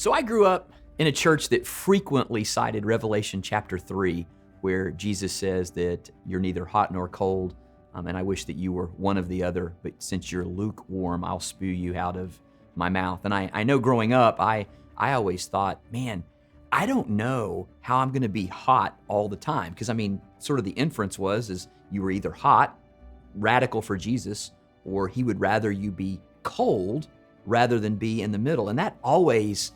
So I grew up in a church that frequently cited Revelation chapter 3, where Jesus says that you're neither hot nor cold, and I wish that you were one of the other, but since you're lukewarm, I'll spew you out of my mouth. And I know growing up, I always thought, man, I don't know how I'm going to be hot all the time. Because, I mean, sort of the inference is you were either hot, radical for Jesus, or he would rather you be cold rather than be in the middle. And that always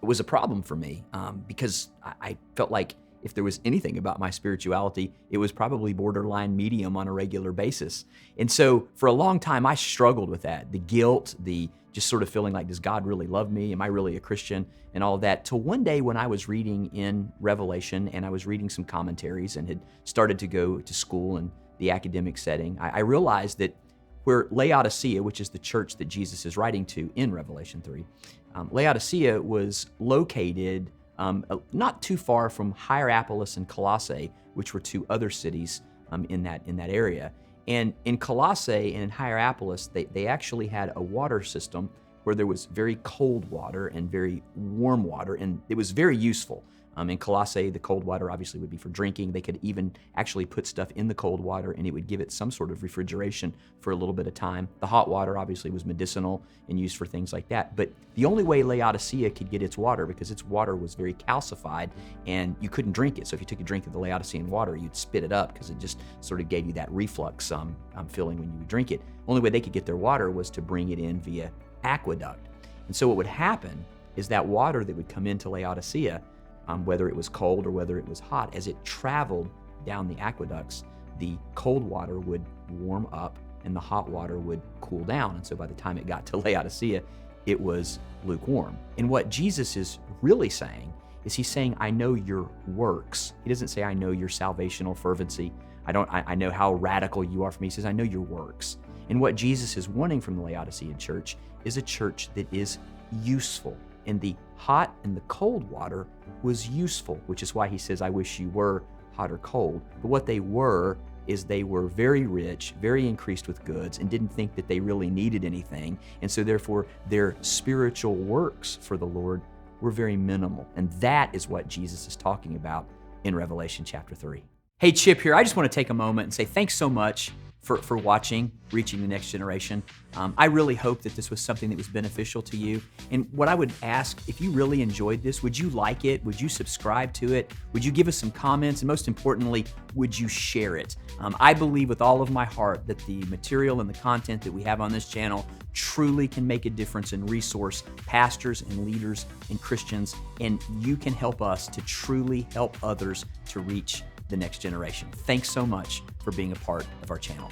was a problem for me because I felt like if there was anything about my spirituality, it was probably borderline medium on a regular basis. And so for a long time, I struggled with that. The guilt, the just sort of feeling like, does God really love me? Am I really a Christian? And all of that. Till one day when I was reading in Revelation and I was reading some commentaries and had started to go to school in the academic setting, I realized that where Laodicea, which is the church that Jesus is writing to in Revelation 3, Laodicea was located not too far from Hierapolis and Colossae, which were two other cities in that area. And in Colossae and in Hierapolis, they actually had a water system where there was very cold water and very warm water, and it was very useful. In Colossae, the cold water obviously would be for drinking. They could even actually put stuff in the cold water and it would give it some sort of refrigeration for a little bit of time. The hot water obviously was medicinal and used for things like that. But the only way Laodicea could get its water, because its water was very calcified and you couldn't drink it. So if you took a drink of the Laodicean water, you'd spit it up because it just sort of gave you that reflux feeling when you would drink it. Only way they could get their water was to bring it in via aqueduct. And so what would happen is that water that would come into Laodicea, whether it was cold or whether it was hot, as it traveled down the aqueducts, the cold water would warm up and the hot water would cool down. And so by the time it got to Laodicea, it was lukewarm. And what Jesus is really saying is he's saying, I know your works. He doesn't say, I know your salvational fervency. I know how radical you are for me. He says, I know your works. And what Jesus is wanting from the Laodicean church is a church that is useful. And the hot and the cold water was useful, which is why he says, I wish you were hot or cold. But what they were is they were very rich, very increased with goods, and didn't think that they really needed anything. And so therefore, their spiritual works for the Lord were very minimal. And that is what Jesus is talking about in Revelation chapter 3. Hey, Chip here. I just want to take a moment and say thanks so much for watching Reaching the Next Generation. I really hope that this was something that was beneficial to you. And what I would ask, if you really enjoyed this, would you like it? Would you subscribe to it? Would you give us some comments? And most importantly, would you share it? I believe with all of my heart that the material and the content that we have on this channel truly can make a difference and resource pastors and leaders and Christians. And you can help us to truly help others to reach the next generation. Thanks so much for being a part of our channel.